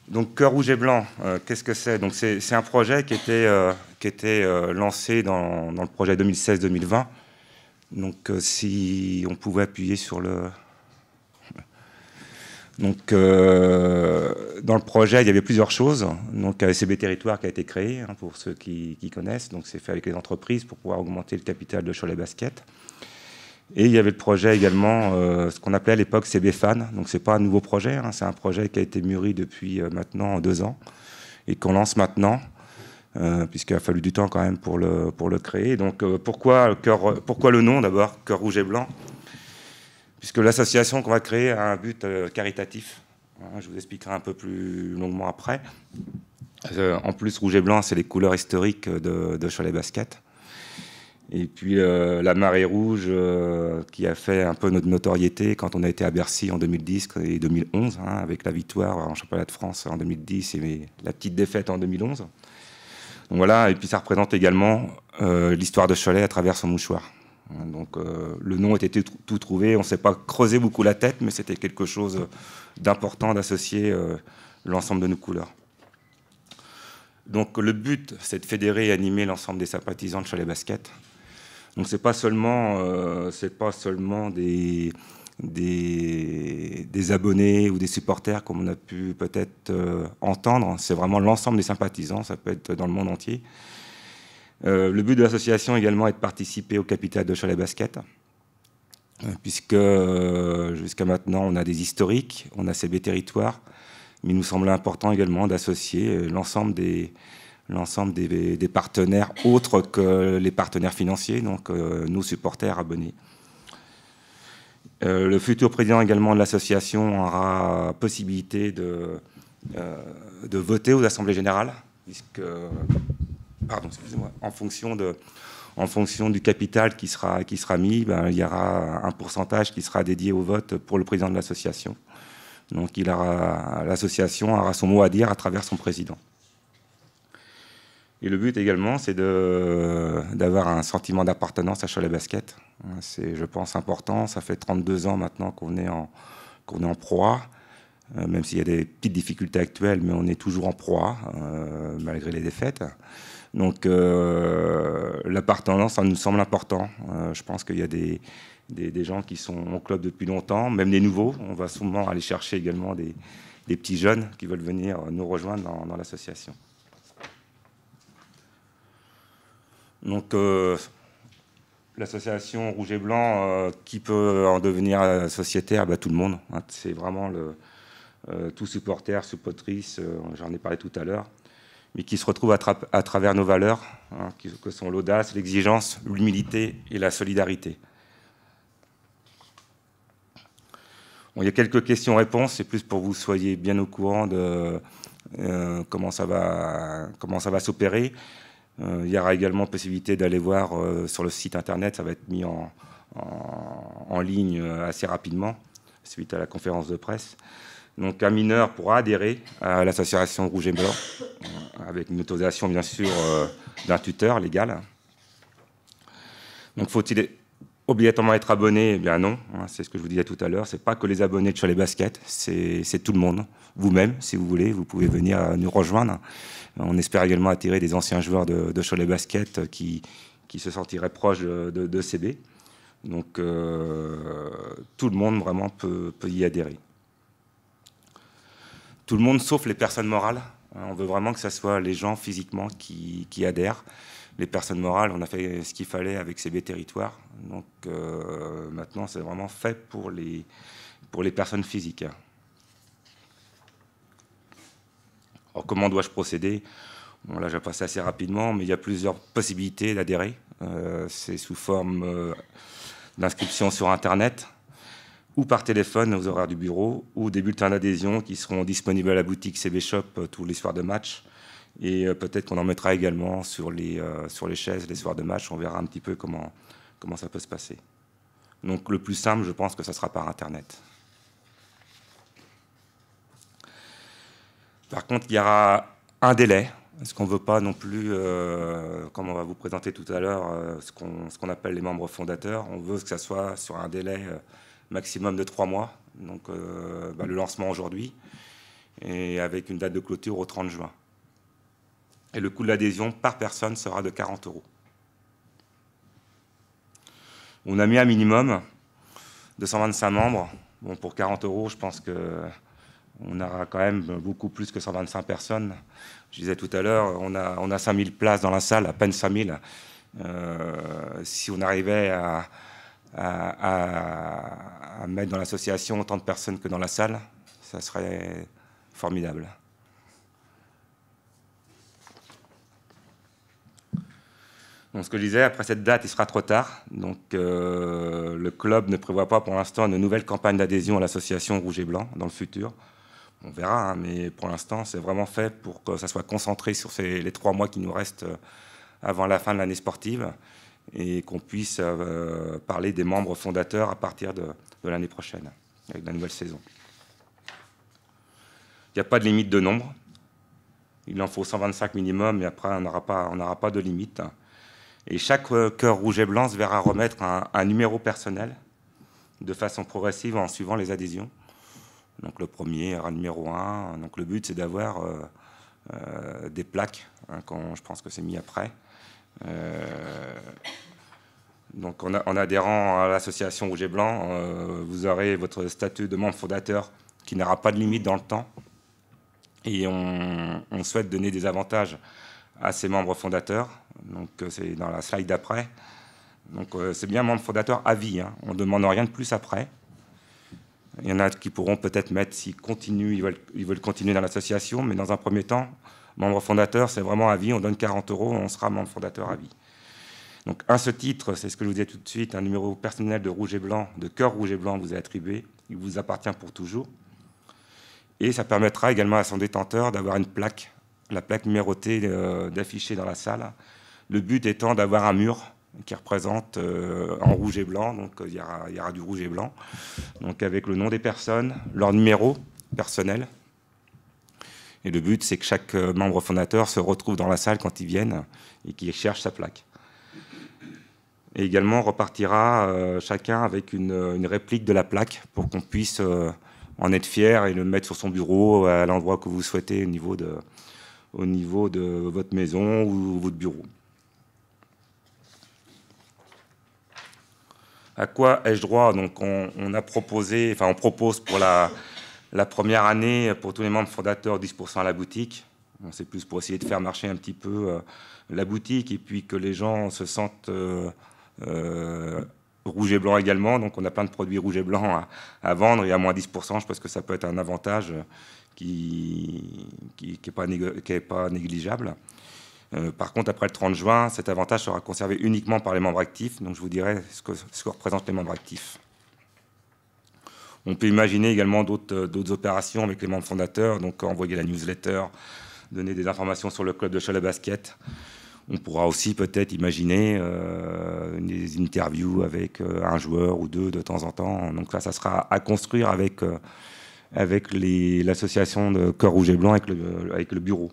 Donc, Cœur Rouge et Blanc, qu'est-ce que c'est? Donc, c'est un projet qui était lancé dans le projet 2016-2020. Donc, si on pouvait appuyer sur le... Donc, dans le projet, il y avait plusieurs choses. Donc, ACB Territoire qui a été créé, hein, pour ceux qui connaissent. Donc, c'est fait avec les entreprises pour pouvoir augmenter le capital de Cholet Basket. Et il y avait le projet également, ce qu'on appelait à l'époque CBFAN. Donc, ce n'est pas un nouveau projet, hein, c'est un projet qui a été mûri depuis maintenant 2 ans et qu'on lance maintenant, puisqu'il a fallu du temps quand même pour le créer. Donc, pourquoi le nom d'abord, Cœur Rouge et Blanc? Puisque l'association qu'on va créer a un but caritatif. Je vous expliquerai un peu plus longuement après. En plus, rouge et blanc, c'est les couleurs historiques de Cholet Basket. Et puis la marée rouge qui a fait un peu notre notoriété quand on a été à Bercy en 2010 et 2011, hein, avec la victoire en championnat de France en 2010 et la petite défaite en 2011. Donc voilà, et puis ça représente également l'histoire de Cholet à travers son mouchoir. Donc le nom était tout trouvé, on ne s'est pas creusé beaucoup la tête, mais c'était quelque chose d'important d'associer l'ensemble de nos couleurs. Donc le but, c'est de fédérer et animer l'ensemble des sympathisants de Cholet Basket. Donc c'est pas seulement des abonnés ou des supporters comme on a pu peut-être entendre, c'est vraiment l'ensemble des sympathisants, ça peut être dans le monde entier. Le but de l'association également est de participer au capital de Cholet Basket, puisque jusqu'à maintenant on a des historiques, on a CB Territoire, mais il nous semblait important également d'associer l'ensemble des partenaires autres que les partenaires financiers, donc nos supporters abonnés. Le futur président également de l'association aura possibilité de voter aux assemblées générales, puisque, pardon, excusez-moi, en fonction du capital qui sera mis, il y aura un pourcentage qui sera dédié au vote pour le président de l'association. Donc l'association aura son mot à dire à travers son président. Et le but également, c'est d'avoir un sentiment d'appartenance à Cholet Basket. C'est, je pense, important. Ça fait 32 ans maintenant qu'on est en Pro A, même s'il y a des petites difficultés actuelles, mais on est toujours en Pro A, malgré les défaites. Donc l'appartenance, ça nous semble important. Je pense qu'il y a des gens qui sont au club depuis longtemps, même des nouveaux. On va souvent aller chercher également des petits jeunes qui veulent venir nous rejoindre dans l'association. Donc, l'association Rouge et Blanc, qui peut en devenir sociétaire? Tout le monde. Hein, c'est vraiment tout supporter, supportrice, j'en ai parlé tout à l'heure, mais qui se retrouve à travers nos valeurs, hein, que sont l'audace, l'exigence, l'humilité et la solidarité. Bon, il y a quelques questions-réponses, c'est plus pour que vous soyez bien au courant de comment ça va s'opérer. Il y aura également possibilité d'aller voir sur le site internet, ça va être mis en ligne assez rapidement, suite à la conférence de presse. Donc un mineur pourra adhérer à l'association Rouge et Blanc, avec une autorisation bien sûr d'un tuteur légal. Donc faut-il obligatoirement être abonné? Eh bien non, hein, c'est ce que je vous disais tout à l'heure, c'est pas que les abonnés de Cholet Basket, c'est tout le monde. Vous-même, si vous voulez, vous pouvez venir nous rejoindre. On espère également attirer des anciens joueurs de Cholet Basket qui se sentiraient proches de CB. Donc tout le monde vraiment peut y adhérer. Tout le monde sauf les personnes morales. On veut vraiment que ce soit les gens physiquement qui adhèrent. Les personnes morales, on a fait ce qu'il fallait avec CB Territoire. Donc maintenant, c'est vraiment fait pour les personnes physiques. Alors, comment dois-je procéder? Bon, là, je vais passer assez rapidement, mais il y a plusieurs possibilités d'adhérer. C'est sous forme d'inscription sur Internet ou par téléphone aux horaires du bureau, ou des bulletins d'adhésion qui seront disponibles à la boutique CB Shop tous les soirs de match. Et peut-être qu'on en mettra également sur les chaises les soirs de match. On verra un petit peu comment ça peut se passer. Donc le plus simple, je pense que ça sera par Internet. Par contre, il y aura un délai, parce qu'on ne veut pas non plus, comme on va vous présenter tout à l'heure, ce qu'on appelle les membres fondateurs. On veut que ça soit sur un délai maximum de 3 mois. Donc le lancement aujourd'hui. et avec une date de clôture au 30 juin. Et le coût de l'adhésion par personne sera de 40 €. On a mis un minimum de 125 membres. Bon, pour 40 €, je pense qu'on aura quand même beaucoup plus que 125 personnes. Je disais tout à l'heure, on a 5000 places dans la salle, à peine 5000. Si on arrivait à mettre dans l'association autant de personnes que dans la salle, ça serait formidable. Donc, ce que je disais, après cette date, il sera trop tard. Donc, le club ne prévoit pas pour l'instant une nouvelle campagne d'adhésion à l'association Rouge et Blanc dans le futur. On verra, hein, mais pour l'instant, c'est vraiment fait pour que ça soit concentré sur les 3 mois qui nous restent avant la fin de l'année sportive et qu'on puisse parler des membres fondateurs à partir de l'année prochaine, avec la nouvelle saison. Il n'y a pas de limite de nombre. Il en faut 125 minimum, mais après, on n'aura pas de limite. Et chaque cœur rouge et blanc se verra remettre un numéro personnel de façon progressive en suivant les adhésions. Donc le premier aura numéro 1. Donc le but, c'est d'avoir des plaques, hein, je pense que c'est mis après. Donc en adhérant à l'association Rouge et Blanc, vous aurez votre statut de membre fondateur qui n'aura pas de limite dans le temps. Et on souhaite donner des avantages à ces membres fondateurs. Donc c'est dans la slide d'après. Donc c'est bien membre fondateur à vie, hein. On ne demande rien de plus après. Il y en a qui pourront peut-être mettre s'ils continuent, ils veulent continuer dans l'association, mais dans un premier temps, membre fondateur, c'est vraiment à vie. On donne 40 €, on sera membre fondateur à vie. Donc à ce titre, c'est ce que je vous disais tout de suite, un numéro personnel de rouge et blanc, de cœur rouge et blanc vous est attribué. Il vous appartient pour toujours. Et ça permettra également à son détenteur d'avoir une plaque, la plaque numérotée d'afficher dans la salle. Le but étant d'avoir un mur qui représente en rouge et blanc, donc il y aura du rouge et blanc, donc avec le nom des personnes, leur numéro personnel. Et le but, c'est que chaque membre fondateur se retrouve dans la salle quand ils viennent et qu'il cherche sa plaque. Et également, on repartira chacun avec une réplique de la plaque pour qu'on puisse en être fier et le mettre sur son bureau à l'endroit que vous souhaitez au niveau de votre maison ou votre bureau. À quoi ai-je droit? Donc on propose pour la première année pour tous les membres fondateurs 10% à la boutique. C'est plus pour essayer de faire marcher un petit peu la boutique et puis que les gens se sentent rouge et blanc également. Donc on a plein de produits rouge et blanc à vendre et à moins 10%. Je pense que ça peut être un avantage qui n'est pas négligeable. Par contre, après le 30 juin, cet avantage sera conservé uniquement par les membres actifs. Donc, je vous dirai ce que représentent les membres actifs. On peut imaginer également d'autres opérations avec les membres fondateurs, donc envoyer la newsletter, donner des informations sur le club de Cholet Basket. On pourra aussi peut-être imaginer des interviews avec un joueur ou deux de temps en temps. Donc là, ça sera à construire avec l'association de Cœur Rouge et Blanc, avec le bureau.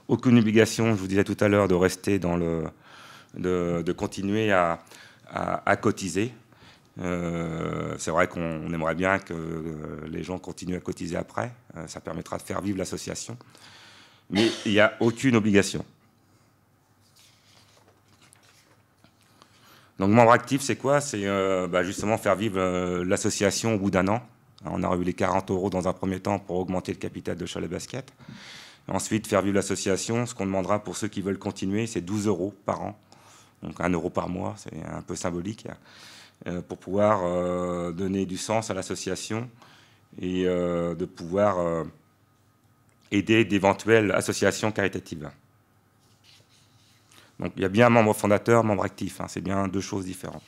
Aucune obligation, je vous disais tout à l'heure, de rester de continuer à cotiser. C'est vrai qu'on aimerait bien que les gens continuent à cotiser après. Ça permettra de faire vivre l'association. Mais il n'y a aucune obligation. Donc, membre actif, c'est quoi? C'est justement faire vivre l'association au bout d'un an. On aura eu les 40 € dans un premier temps pour augmenter le capital de Cholet Basket. Ensuite, faire vivre l'association. Ce qu'on demandera pour ceux qui veulent continuer, c'est 12 € par an. Donc 1 € par mois, c'est un peu symbolique, pour pouvoir donner du sens à l'association et de pouvoir aider d'éventuelles associations caritatives. Donc il y a bien un membre fondateur, membre actif, hein, c'est bien deux choses différentes.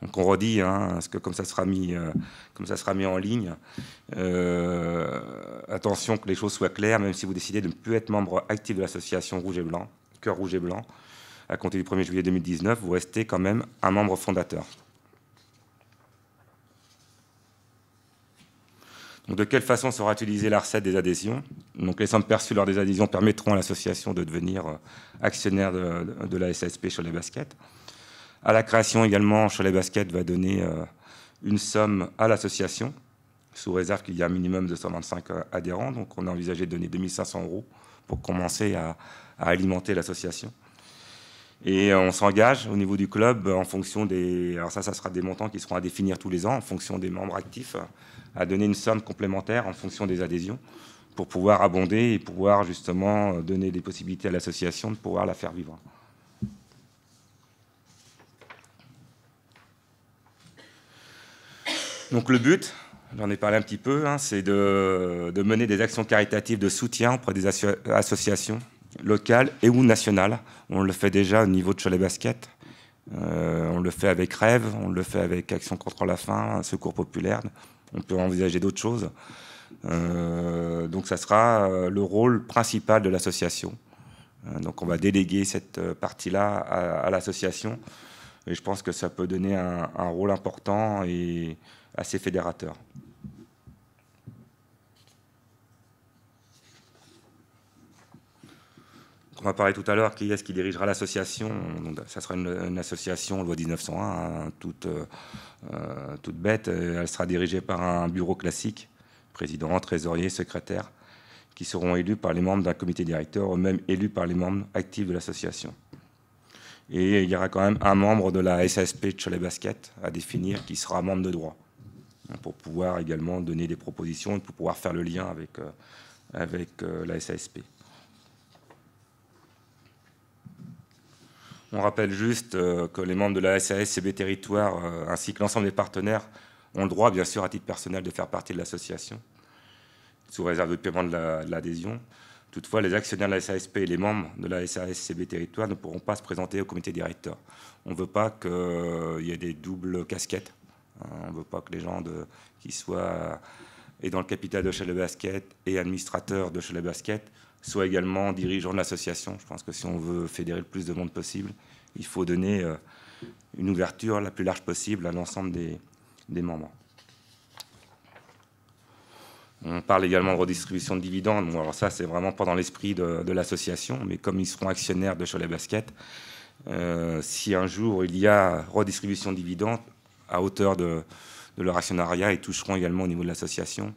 Donc on redit, hein, parce que comme ça sera mis en ligne, attention que les choses soient claires, même si vous décidez de ne plus être membre actif de l'association Rouge et Blanc, Cœur Rouge et Blanc, à compter du 1er juillet 2019, vous restez quand même un membre fondateur. Donc de quelle façon sera utilisée la recette des adhésions? Donc les sommes perçues lors des adhésions permettront à l'association de devenir actionnaire de la SSP Cholet Basket. À la création également, Cholet Basket va donner une somme à l'association, sous réserve qu'il y ait un minimum de 125 adhérents. Donc on a envisagé de donner 2500 € pour commencer à alimenter l'association. Et on s'engage au niveau du club en fonction des... Alors ça sera des montants qui seront à définir tous les ans en fonction des membres actifs, à donner une somme complémentaire en fonction des adhésions pour pouvoir abonder et pouvoir justement donner des possibilités à l'association de pouvoir la faire vivre. Donc le but, j'en ai parlé un petit peu, hein, c'est de mener des actions caritatives de soutien auprès des associations locales et ou nationales. On le fait déjà au niveau de Cholet Basket. On le fait avec Rêve, on le fait avec Action contre la faim, Secours populaire. On peut envisager d'autres choses. Donc ça sera le rôle principal de l'association. Donc on va déléguer cette partie-là à l'association. Et je pense que ça peut donner un rôle important et assez fédérateur. On a parlé tout à l'heure qui est-ce qui dirigera l'association. Ça sera une association loi 1901, hein, toute bête. Elle sera dirigée par un bureau classique, président, trésorier, secrétaire, qui seront élus par les membres d'un comité directeur ou même élus par les membres actifs de l'association. Et il y aura quand même un membre de la SASP de Cholet Basket à définir qui sera membre de droit, pour pouvoir également donner des propositions et pour pouvoir faire le lien avec la SASP. On rappelle juste que les membres de la SASCB Territoire ainsi que l'ensemble des partenaires ont le droit, bien sûr, à titre personnel, de faire partie de l'association, sous réserve de paiement de l'adhésion. Toutefois, les actionnaires de la SASP et les membres de la SASCB Territoire ne pourront pas se présenter au comité directeur. On ne veut pas qu'il y ait des doubles casquettes. On ne veut pas que les gens qui soient et dans le capital de Cholet Basket et administrateurs de Cholet Basket soient également dirigeants de l'association. Je pense que si on veut fédérer le plus de monde possible, il faut donner une ouverture la plus large possible à l'ensemble des membres. On parle également de redistribution de dividendes. Bon, alors ça, c'est vraiment pas dans l'esprit de l'association, mais comme ils seront actionnaires de Cholet Basket, si un jour il y a redistribution de dividendes à hauteur de leur actionnariat, ils toucheront également au niveau de l'association.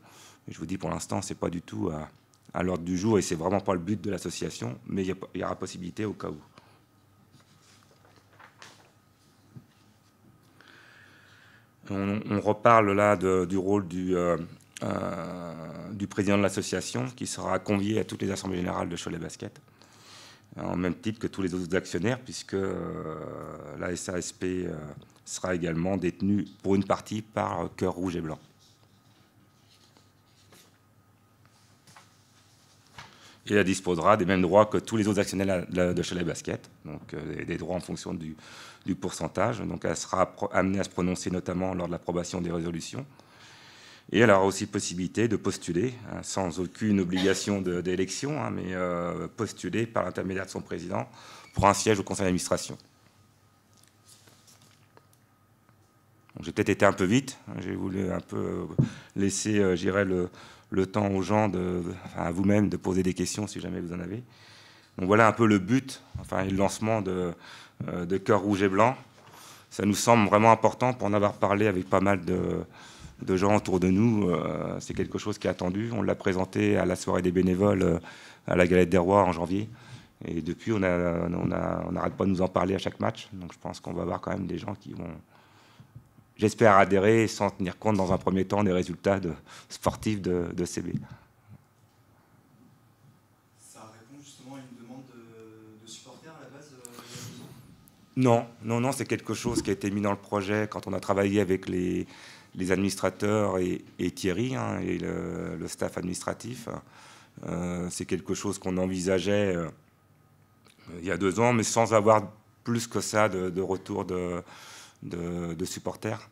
Je vous dis, pour l'instant, c'est pas du tout à l'ordre du jour et c'est vraiment pas le but de l'association, mais il y aura possibilité au cas où. On reparle là du rôle du président de l'association qui sera convié à toutes les assemblées générales de Cholet Basket, en même titre que tous les autres actionnaires, puisque la SASP sera également détenue pour une partie par Cœur Rouge et Blanc. Et elle disposera des mêmes droits que tous les autres actionnaires de Cholet Basket, donc des droits en fonction du pourcentage. Donc elle sera amenée à se prononcer notamment lors de l'approbation des résolutions. Et elle aura aussi possibilité de postuler, hein, sans aucune obligation d'élection, hein, mais postuler par l'intermédiaire de son président pour un siège au conseil d'administration. J'ai peut-être été un peu vite, j'ai voulu un peu laisser, j'irai le temps aux gens, à vous-même, de poser des questions si jamais vous en avez. Donc voilà un peu le but, enfin le lancement de Cœur Rouge et Blanc. Ça nous semble vraiment important pour en avoir parlé avec pas mal de gens autour de nous. C'est quelque chose qui est attendu. On l'a présenté à la soirée des bénévoles à la Galette des Rois en janvier. Et depuis, on n'arrête pas de nous en parler à chaque match. Donc je pense qu'on va avoir quand même des gens qui vont, j'espère, adhérer sans tenir compte dans un premier temps des résultats sportifs de CB. Ça répond justement à une demande de supporters à la base Non, c'est quelque chose qui a été mis dans le projet quand on a travaillé avec les administrateurs et Thierry, hein, et le staff administratif. C'est quelque chose qu'on envisageait il y a 2 ans, mais sans avoir plus que ça de retour de supporters.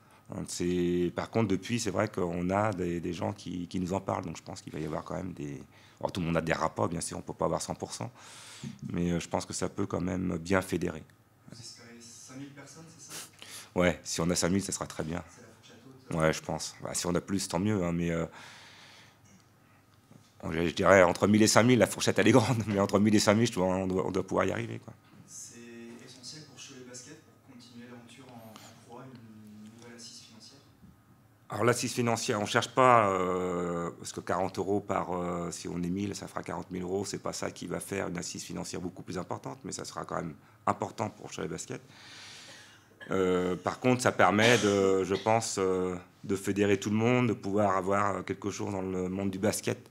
Par contre, depuis, c'est vrai qu'on a des gens qui nous en parlent, donc je pense qu'il va y avoir quand même des... Alors, tout le monde a des rapports, bien sûr, on ne peut pas avoir 100%, mais je pense que ça peut quand même bien fédérer. Vous espérez 5000 personnes, c'est ça? Ouais, si on a 5000, ça sera très bien. C'est la fourchette haute. Ouais, je pense. Bah, si on a plus, tant mieux, hein, mais je dirais entre 1000 et 5000, la fourchette elle est grande, mais entre 1000 et 5000, on doit pouvoir y arriver, quoi. C'est essentiel pour Cholet Basket pour continuer l'aventure en proie, une nouvelle assise financière? Alors l'assise financière, on ne cherche pas, parce que 40 euros par, si on est 1000, ça fera 40 000 euros. C'est pas ça qui va faire une assise financière beaucoup plus importante, mais ça sera quand même important pour Cholet Basket. Par contre, ça permet, je pense, de fédérer tout le monde, de pouvoir avoir quelque chose dans le monde du basket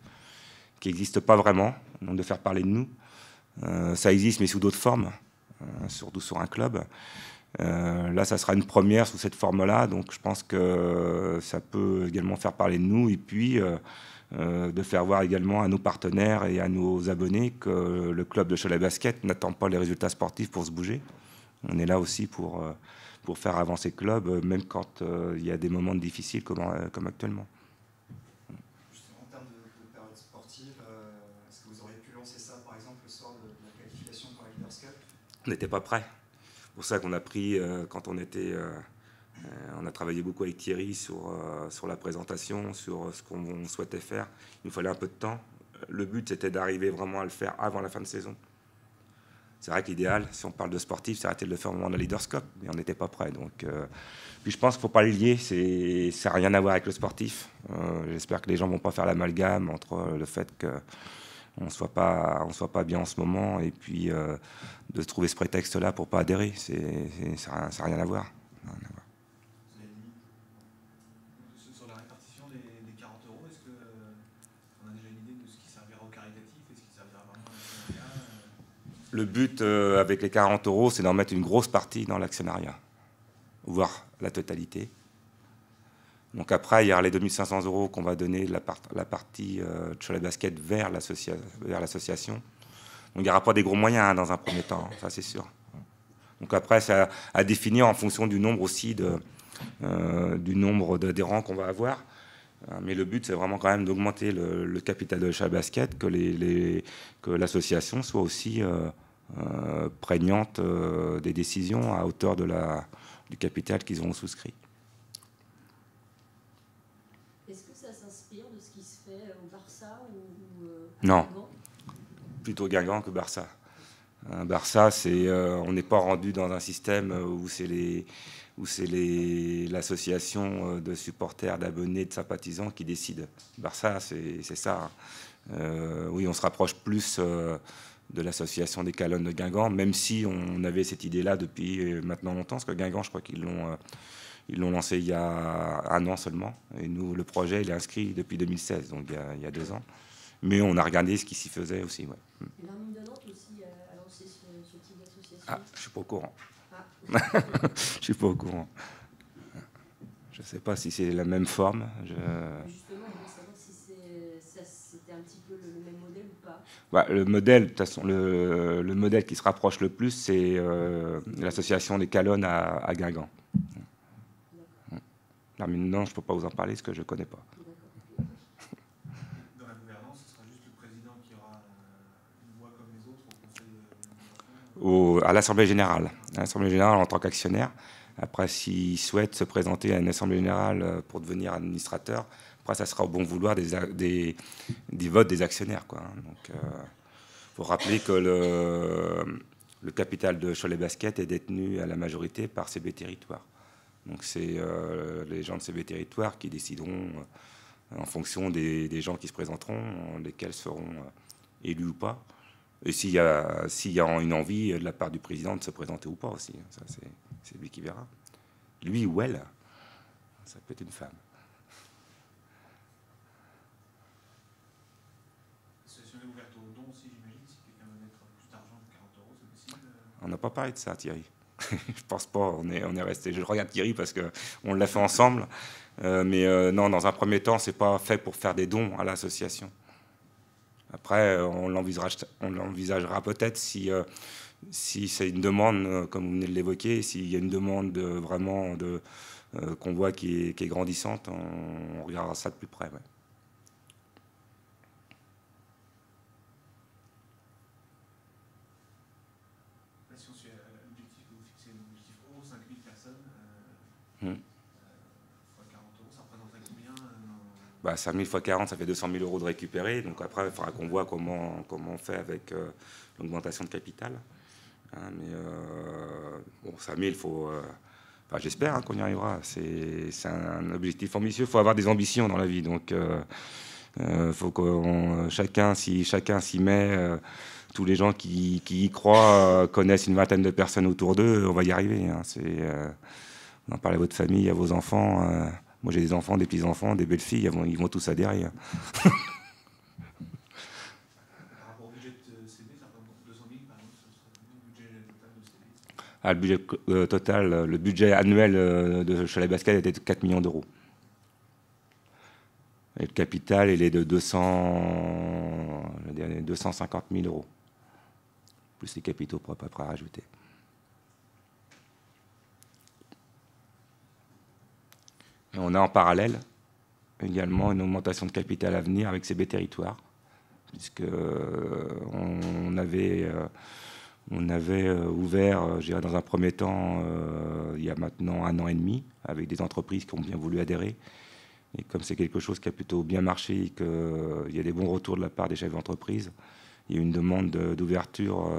qui n'existe pas vraiment, donc de faire parler de nous. Ça existe, mais sous d'autres formes, surtout sur un club. Là, ça sera une première sous cette forme-là, donc je pense que ça peut également faire parler de nous, et puis de faire voir également à nos partenaires et à nos abonnés que le club de Cholet Basket n'attend pas les résultats sportifs pour se bouger. On est là aussi pour faire avancer le club, même quand il y a des moments difficiles comme actuellement. Justement, en termes de période sportive, est-ce que vous auriez pu lancer ça, par exemple, le soir de la qualification pour la Leaders Cup? On n'était pas prêts. C'est pour ça qu'on a pris, quand on était... on a travaillé beaucoup avec Thierry sur la présentation, sur ce qu'on souhaitait faire. Il nous fallait un peu de temps. Le but, c'était d'arriver vraiment à le faire avant la fin de saison. C'est vrai qu'idéal, si on parle de sportif, c'est arrêter de le faire au moment de la Leaders Cup, mais on n'était pas prêt. Donc, puis je pense qu'il ne faut pas le lier, ça n'a rien à voir avec le sportif. J'espère que les gens ne vont pas faire l'amalgame entre le fait qu'on ne soit pas bien en ce moment et puis de trouver ce prétexte-là pour ne pas adhérer. Ça n'a rien à voir. Sur la répartition des 40 euros, est-ce qu'on a déjà une idée de ce qui servira au caritatif et ce qui servira vraiment à l'actionnariat? Le but avec les 40 euros, c'est d'en mettre une grosse partie dans l'actionnariat, voire la totalité. Donc après, il y aura les 2500 euros qu'on va donner la partie de Cholet Basket vers l'association. Donc il n'y aura pas des gros moyens dans un premier temps, ça c'est sûr. Donc après, c'est à définir en fonction du nombre aussi du nombre d'adhérents qu'on va avoir. Mais le but, c'est vraiment quand même d'augmenter le capital de Cholet Basket, que l'association soit aussi prégnante des décisions à hauteur du capital qu'ils ont souscrit. Est-ce que ça s'inspire de ce qui se fait au Barça ou Non, Guingamp? Plutôt Guingamp que Barça. Barça, on n'est pas rendu dans un système où c'est l'association de supporters, d'abonnés, de sympathisants qui décide. Barça, c'est ça. Oui, on se rapproche plus de l'association des Calonnes de Guingamp, même si on avait cette idée-là depuis maintenant longtemps, parce que Guingamp, je crois qu'ils l'ont lancé il y a 1 an seulement. Et nous, le projet, il est inscrit depuis 2016, donc il y a 2 ans. Mais on a regardé ce qui s'y faisait aussi. Ouais. Et l'Armine de Nantes aussi a lancé ce type d'association. Ah, je suis pas au courant. Ah. Je suis pas au courant. Je sais pas si c'est la même forme. Justement, on veut savoir si c'était un petit peu le même modèle ou pas. Bah, le modèle, de toute façon, le modèle qui se rapproche le plus, c'est l'association des Calonnes à Guingamp. Là, maintenant, je ne peux pas vous en parler parce que je ne connais pas. Dans la gouvernance, ce sera juste le président qui aura une voix comme les autres au conseil À l'Assemblée générale. À l'Assemblée générale en tant qu'actionnaire. Après, s'il souhaite se présenter à une Assemblée générale pour devenir administrateur, après, ça sera au bon vouloir des votes des actionnaires, quoi. Donc, faut rappeler que le capital de Cholet Basket est détenu à la majorité par CB Territoire. Donc c'est les gens de CB Territoire qui décideront en fonction des gens qui se présenteront, lesquels seront élus ou pas. Et s'il y a une envie de la part du président de se présenter ou pas aussi. Ça, c'est lui qui verra. Lui ou elle, ça peut être une femme. est ouverte aux dons aussi, j'imagine, si quelqu'un veut mettre plus d'argent que 40 euros, c'est possible? On n'a pas parlé de ça, Thierry. Je pense pas, on est resté. Je regarde Thierry parce qu'on l'a fait ensemble. Mais non, dans un premier temps, c'est pas fait pour faire des dons à l'association. Après, on l'envisagera peut-être si c'est une demande, comme vous venez de l'évoquer, s'il y a une demande vraiment qu'on voit qui est grandissante, on regardera ça de plus près. Ouais. Si on suit l'objectif que vous fixez, l'objectif euro, 5000 personnes, fois 40 euros, ça représenterait combien? 5000 fois 40, ça fait 200 000 euros de récupérer. Donc après, il faudra qu'on voit comment on fait avec l'augmentation de capital. Mais bon, 5000, il faut Enfin, j'espère qu'on y arrivera. C'est un objectif ambitieux. Il faut avoir des ambitions dans la vie. Donc, faut que chacun s'y met. Tous les gens qui y croient connaissent une vingtaine de personnes autour d'eux. On va y arriver. Hein. On en parle à votre famille, à vos enfants. Moi, j'ai des enfants, des petits-enfants, des belles-filles. Ils vont tous adhérer. Par rapport au budget de CB, ça représente 200 000 par exemple, ce serait combien le budget total de CB? Ah, le budget total, le budget annuel de Cholet Basket était de 4 millions d'euros. Et le capital, il est de 250 000 euros. Plus les capitaux propres après à rajouter. Et on a en parallèle également une augmentation de capital à venir avec CB Territoires, puisque on avait ouvert, je dirais dans un premier temps, il y a maintenant 1 an et demi, avec des entreprises qui ont bien voulu adhérer. Et comme c'est quelque chose qui a plutôt bien marché, qu'il y a des bons retours de la part des chefs d'entreprise, il y a eu une demande d'ouverture,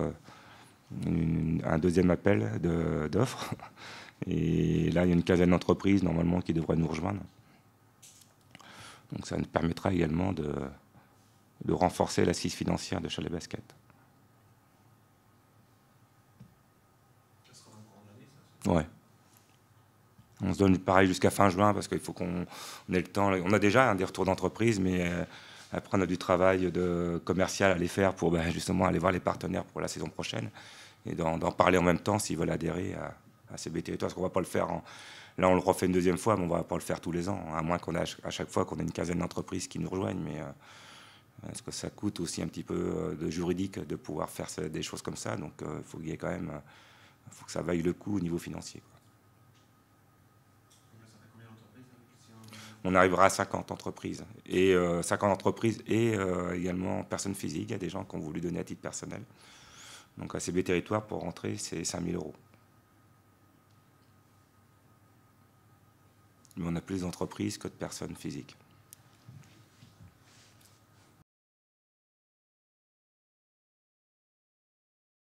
un deuxième appel d'offres. Et là, il y a une quinzaine d'entreprises, normalement, qui devraient nous rejoindre. Donc ça nous permettra également de renforcer l'assise financière de Cholet Basket. Ça sera dans le courant de l'année, ça? Ouais. On se donne pareil jusqu'à fin juin parce qu'il faut qu'on ait le temps. On a déjà des retours d'entreprise, mais après on a du travail commercial à aller faire pour justement aller voir les partenaires pour la saison prochaine et d'en parler en même temps s'ils veulent adhérer à CB Territoires. Parce qu'on ne va pas le faire. Là, on le refait une deuxième fois, mais on ne va pas le faire tous les ans, à moins qu'on ait à chaque fois qu'on ait une quinzaine d'entreprises qui nous rejoignent. Mais est-ce que ça coûte aussi un petit peu de juridique de pouvoir faire des choses comme ça? Donc il faut qu'il y ait quand même, faut que ça vaille le coup au niveau financier, quoi. On arrivera à 50 entreprises. Et 50 entreprises et également personnes physiques. Il y a des gens qui ont voulu donner à titre personnel. Donc à CB Territoires, pour rentrer, c'est 5 000 euros. Mais on a plus d'entreprises que de personnes physiques.